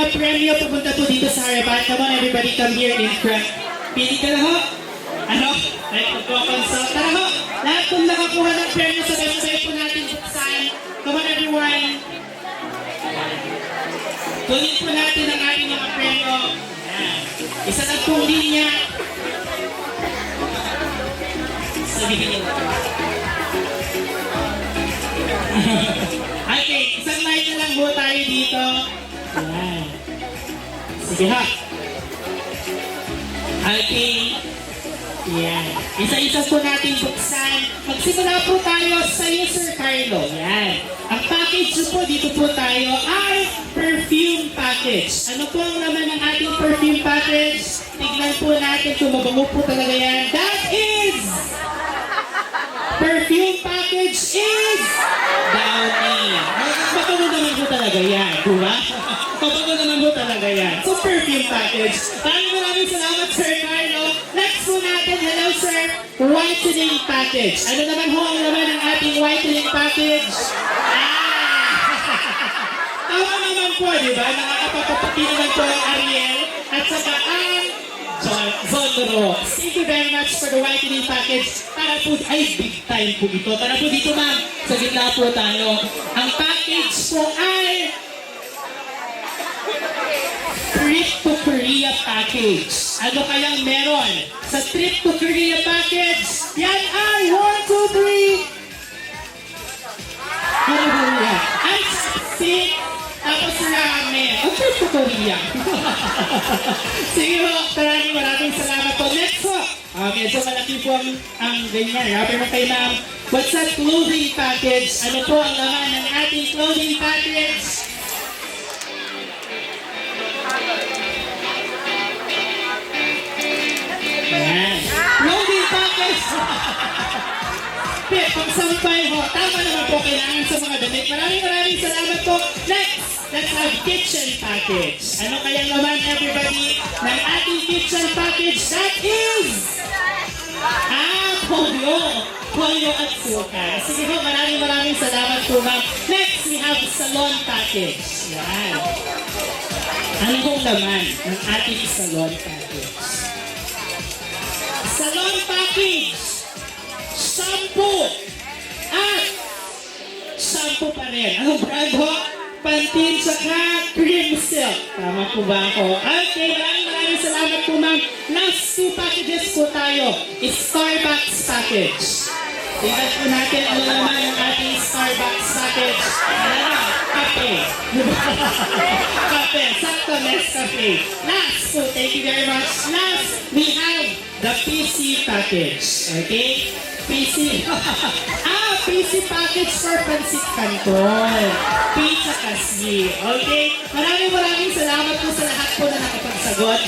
mga premyo pupunta po dito sa harapan. Come on everybody, come here in front. Pili ka na ho. Ano? Right, magpo-consult. Tara ho. Lahat kung nakakuha ng premyo, sabay-sabay po natin buksan. Come on everyone. Kunin po natin ang ating mga premyo. Ayan. Isa lang pong linya. Sabihin niyo. Okay, isang light na lang po tayo dito. Ayan. Sige ha. Okay. Yan. Isa-isa po natin buksan. Magsimula po tayo sa iyo, Sir Carlo. Yan. Ang package po dito po tayo ay perfume package. Ano po ang naman ng ating perfume package? Tignan po natin kung mabango po talaga yan. That is perfume package is Downy. Mabango naman po talaga yan. Diba? Mabango naman po talaga yan. So perfume package. Maraming salamat, Sir Carlo. Next po natin, hello sir, whitening package. Ano naman ho ang naman ng ating whitening package? Tama naman po, di ba? Nakakapapapati naman po ang Ariel at saka ang Zonro. Thank you very much for the whitening package. Para po, ay big time po ito. Para po dito ma'am, sa gitna po tayo. Ang package po ay Trip to Korea package. Ano kayang meron sa Trip to Korea package? Yan ay 1, 2, 3. Korea. Ay, si tapos ramen. Ang Trip to Korea. Sige po, maraming salamat po. Next po. Okay, so malaki po ang ganyan. Happy mo kay ma'am. What's that clothing package? Ano po ang laman ng ating clothing package? Ayan. Clothing package! Pagsampay ho. Tama naman po kailangan sa mga damit. Maraming salamat po. Next, let's have kitchen package. Ano kayang naman everybody ng ating kitchen package? That is polyo. Polyo at suka. Sige po, maraming salamat po ma'am. Next, we have salon package. Yan. Ano pong laman ng ating salon package? Salon package, shampoo, at shampoo pa rin. Anong brand ho? Pantene saka Cream Silk. Tama po ba ako? Okay, maraming salamat po ma'am. Last 2 packages po tayo. Starbucks package. Tingnan po natin ano naman ang ating Starbucks package. Ano? Kape. Kape. Sakto, Nescafe. Last po, thank you very much. Last, we have the PC package. Okay? PC. PC package for Pansit Canton. Pizza kasi. Okay? Maraming salamat po sa lahat po na nakapagsagot.